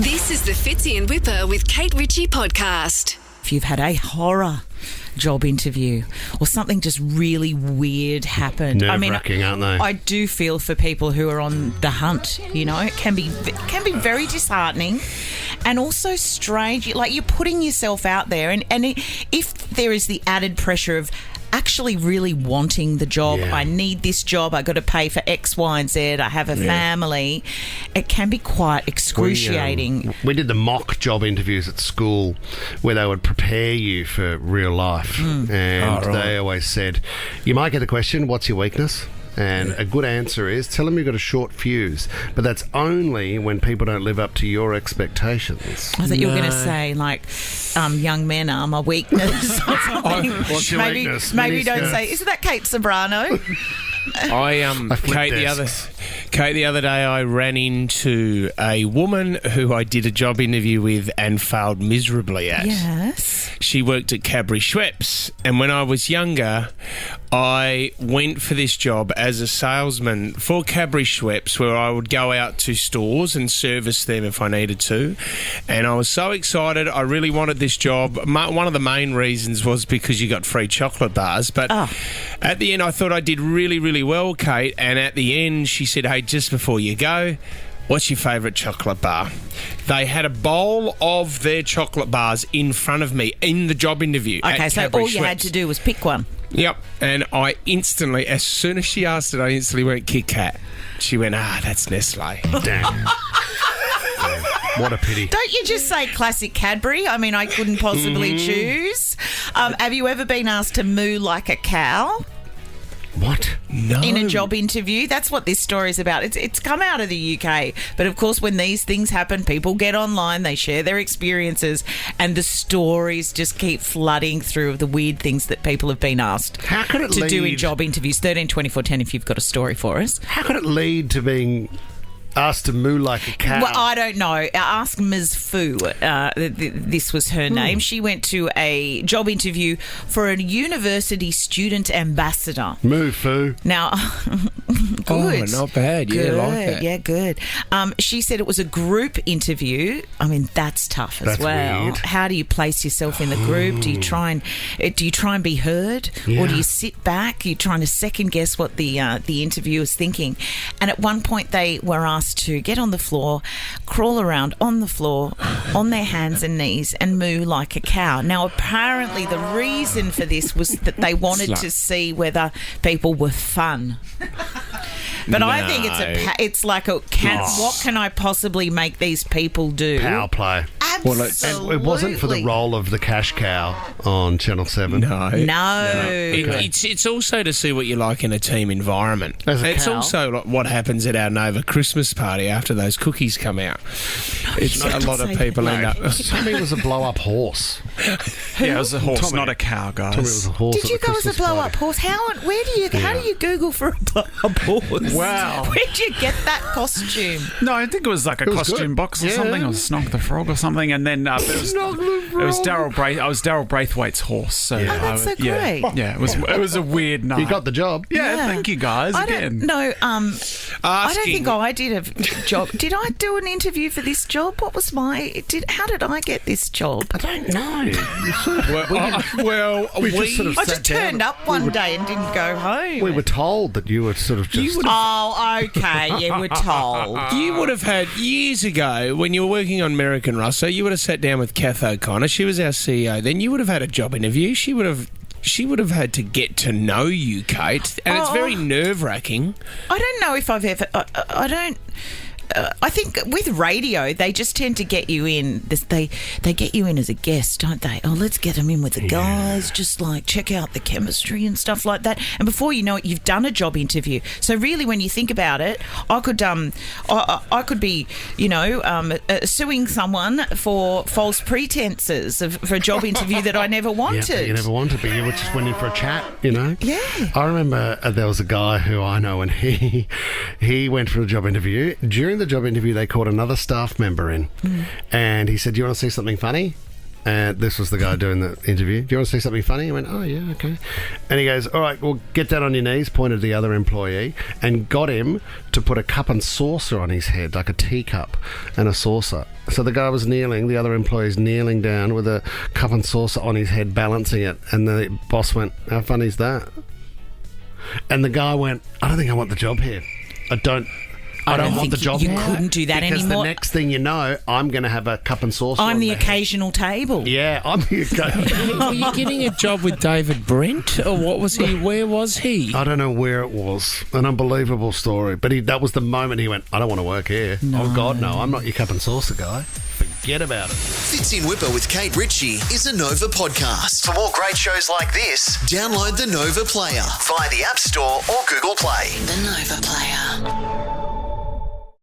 This is the Fitzy and Whipper with Kate Ritchie podcast. If you've had a horror job interview or something just really weird happened. Nerve-wracking, aren't they? I do feel for people who are on the hunt, you know. It can be very disheartening and also strange. Like, you're putting yourself out there and if there is the added pressure of actually really wanting the job, I need this job, I got to pay for X, Y and Z, I have a family, it can be quite excruciating. We did the mock job interviews at school where they would prepare you for real life and they always said, you might get a question, what's your weakness? And a good answer is, tell them you've got a short fuse. But that's only when people don't live up to your expectations. I thought you were going to say, like, young men are my weakness or something. What's your weakness? Maybe don't say, isn't that Kate Sobrano? Kate, the other day I ran into a woman who I did a job interview with and failed miserably at. Yes. She worked at Cadbury Schweppes, and when I was younger, I went for this job as a salesman for Cadbury Schweppes, where I would go out to stores and service them if I needed to. And I was so excited. I really wanted this job. One of the main reasons was because you got free chocolate bars. But at the end, I thought I did really, really well, Kate. And at the end, she said, hey, just before you go, what's your favourite chocolate bar? They had a bowl of their chocolate bars in front of me in the job interview. Okay, so all you had to do was pick one. Yep, and I instantly, as soon as she asked it, I instantly went Kit Kat. She went, that's Nestle. Damn. What a pity. Don't you just say classic Cadbury? I mean, I couldn't possibly choose. Have you ever been asked to moo like a cow? What? No. In a job interview? That's what this story is about. It's come out of the UK. But, of course, when these things happen, people get online, they share their experiences, and the stories just keep flooding through of the weird things that people have been asked to do in job interviews. 13 24 10 if you've got a story for us. How could it lead to being asked to moo like a cow? Well, I don't know. Ask Ms. Fu. This was her name. She went to a job interview for a university student ambassador. Moo Fu. Now, good. Oh, not bad. Yeah, good. like that. Yeah, good. She said it was a group interview. I mean, that's tough as well. Weird. How do you place yourself in the group? Do you try and be heard, or do you sit back? You're trying to second guess what the interviewer's thinking. And at one point, they were asked to get on the floor, crawl around on the floor, on their hands and knees, and moo like a cow. Now, apparently, the reason for this was that they wanted to see whether people were fun. But I think it's like what can I possibly make these people do? Power play. Absolutely. Well, it wasn't for the role of the cash cow on Channel 7. No. It's also to see what you like in a team environment. It's cow. also like what happens at our Nova Christmas party after those cookies come out. It's a lot of people end up. Tommy was a blow-up horse. Yeah, it was a horse, not a cow, guys. Tommy was a horse. Did you go as a blow-up horse? How do you Google for a blow-up horse? Wow. Where'd you get that costume? No, I think it was like a costume box or something, or Snog the Frog or something, and then it was Daryl Braithwaite's horse. So that's so great. Yeah, it was a weird night. You got the job. Yeah, thank you guys again. No, I don't think I did a job. Did I do an interview for this job? What was how did I get this job? I don't know. I just turned up one day and didn't go home. We were told that you were sort of just... Oh, okay, you were told. You would have had, years ago, when you were working on American Russo, you would have sat down with Kath O'Connor. She was our CEO. Then you would have had a job interview. She would have had to get to know you, Kate, and it's very nerve-wracking. I don't know if I've ever... I don't... I think with radio, they just tend to get you in. They get you in as a guest, don't they? Oh, let's get them in with the guys, just like check out the chemistry and stuff like that. And before you know it, you've done a job interview. So really, when you think about it, I could be, suing someone for false pretenses for a job interview that I never wanted. Yeah, you never wanted, but you were just went in for a chat, Yeah. I remember there was a guy who I know, and he went for a job interview. During the job interview, they called another staff member in, and he said, "Do you want to see something funny?" And this was the guy doing the interview. Do you want to see something funny? He went, oh, yeah, okay. And he goes, all right, well, get down on your knees, pointed to the other employee, and got him to put a cup and saucer on his head, like a teacup and a saucer. So the guy was kneeling, the other employee's kneeling down with a cup and saucer on his head, balancing it. And the boss went, how funny is that? And the guy went, I don't think I want the job here. I don't want the job. You couldn't do that because anymore. The next thing you know, I'm going to have a cup and saucer. I'm on the my head. occasional table. Yeah, I'm the occasional. Were you getting a job with David Brent, or what was he? Where was he? I don't know where it was. An unbelievable story. But that was the moment he went, I don't want to work here. No. Oh, God, no. I'm not your cup and saucer guy. Forget about it. Fits in Whipper with Kate Ritchie is a Nova podcast. For more great shows like this, download the Nova Player via the App Store or Google Play. The Nova Player.